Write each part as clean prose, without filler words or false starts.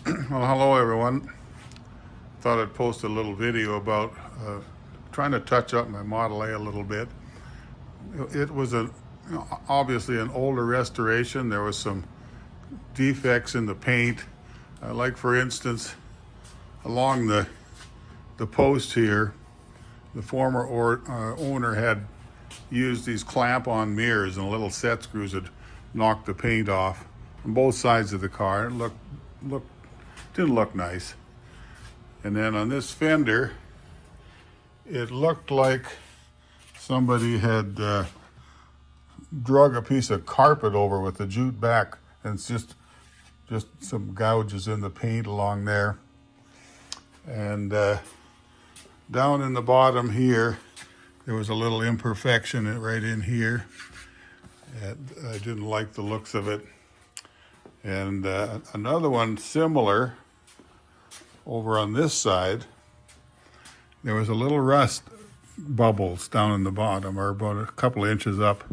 Well, hello everyone. Thought I'd post a little video about trying to touch up my Model A little bit. It was obviously an older restoration. There was some defects in the paint, like for instance, along the post here, the former owner had used these clamp-on mirrors, and little set screws had knocked the paint off on both sides of the car. It looked didn't look nice. And then on this fender, it looked like somebody had drug a piece of carpet over with the jute back, and it's just some gouges in the paint along there. And down in the bottom here, there was a little imperfection right in here. And I didn't like the looks of it. And another one similar over on this side, there was a little rust bubbles down in the bottom, or about a couple of inches up.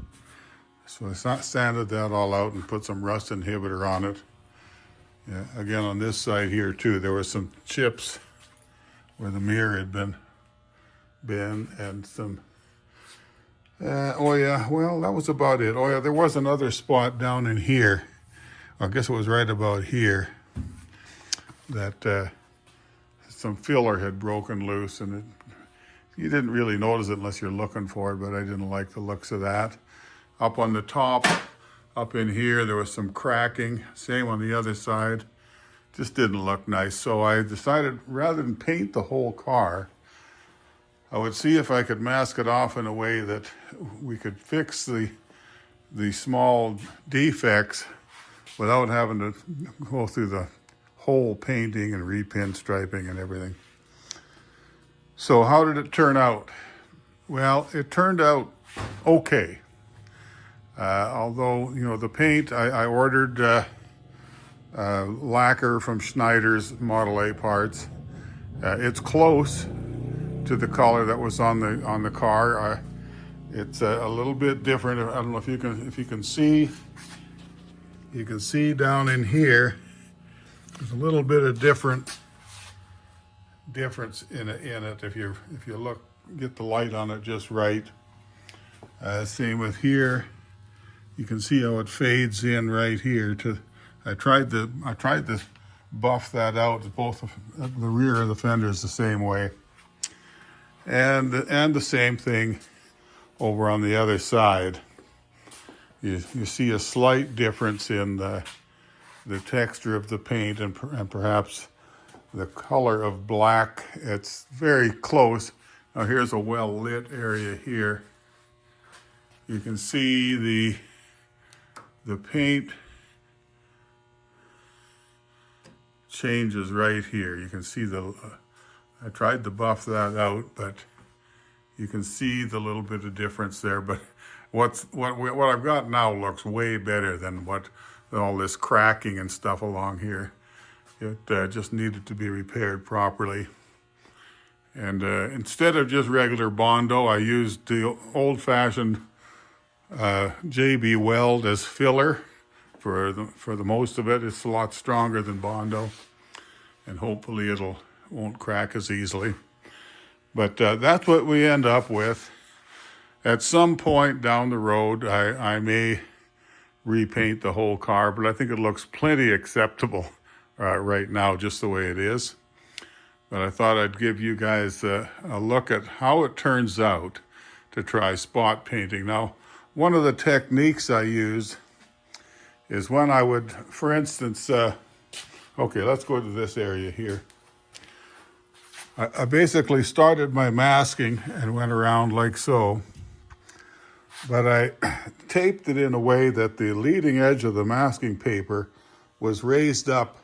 So I sanded that all out and put some rust inhibitor on it. Yeah, again, on this side here too, there were some chips where the mirror had been and some, oh yeah, well, that was about it. Oh yeah, there was another spot down in here. I guess it was right about here that some filler had broken loose, and you didn't really notice it unless you're looking for it, but I didn't like the looks of that. Up on the top, up in here, there was some cracking. Same on the other side. Just didn't look nice. So I decided, rather than paint the whole car, I would see if I could mask it off in a way that we could fix the small defects without having to go through the whole painting and repinstriping and everything. So how did it turn out? Well, it turned out okay. Although, the paint, I ordered lacquer from Schneider's Model A parts. It's close to the color that was on the car. It's a little bit different. I don't know if you can see. You can see down in here, there's a little bit of difference in it if you look, get the light on it just right. Same with here. You can see how it fades in right here. I tried to buff that out. Both the rear of the fender is the same way, and the same thing over on the other side. You see a slight difference in the texture of the paint and perhaps the color of black. It's very close. Now here's a well-lit area here. You can see the paint changes right here. You can see I tried to buff that out, but you can see the little bit of difference there. But what I've got now looks way better than all this cracking and stuff along here. It just needed to be repaired properly. And instead of just regular Bondo, I used the old-fashioned JB Weld as filler for the most of it. It's a lot stronger than Bondo, and hopefully won't crack as easily. But that's what we end up with. At some point down the road, I may repaint the whole car, but I think it looks plenty acceptable right now, just the way it is. But I thought I'd give you guys a look at how it turns out to try spot painting. Now, one of the techniques I use is when I would, for instance, okay, let's go to this area here. I basically started my masking and went around like so, but I taped it in a way that the leading edge of the masking paper was raised up,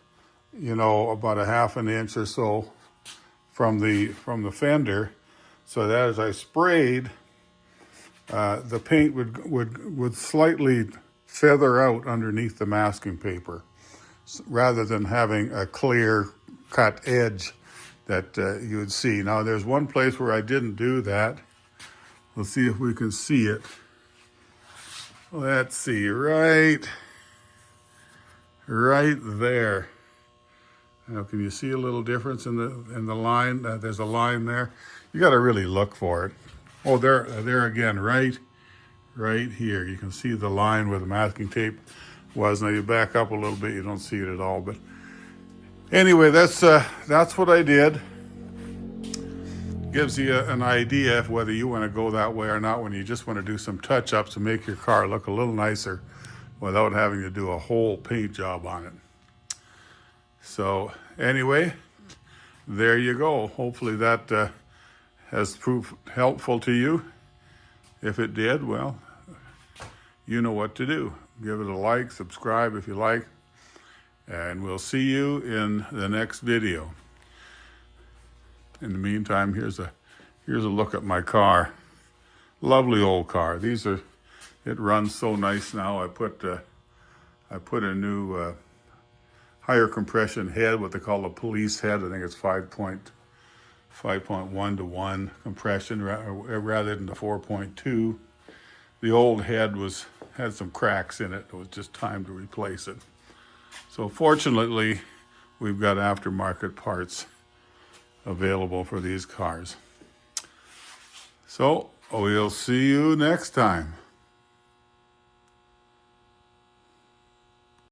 about a half an inch or so from the fender, so that as I sprayed, the paint would slightly feather out underneath the masking paper, rather than having a clear cut edge that you would see. Now, there's one place where I didn't do that. Let's see if we can see it. Let's see, right there. Now, can you see a little difference in the line? There's a line there. You got to really look for it. Oh, there again, right here. You can see the line where the masking tape was. Now you back up a little bit, you don't see it at all. But anyway, that's what I did. Gives you an idea of whether you want to go that way or not when you just want to do some touch-ups to make your car look a little nicer without having to do a whole paint job on it. So anyway, there you go. Hopefully that has proved helpful to you. If it did, well, you know what to do. Give it a like, subscribe if you like, and we'll see you in the next video. In the meantime, here's a look at my car. Lovely old car. It runs so nice now. I put a new higher compression head, what they call a police head. I think it's 5.1 to 1 compression rather than the 4.2. The old head had some cracks in it. It was just time to replace it. So fortunately, we've got aftermarket parts available for these cars. So we'll see you next time.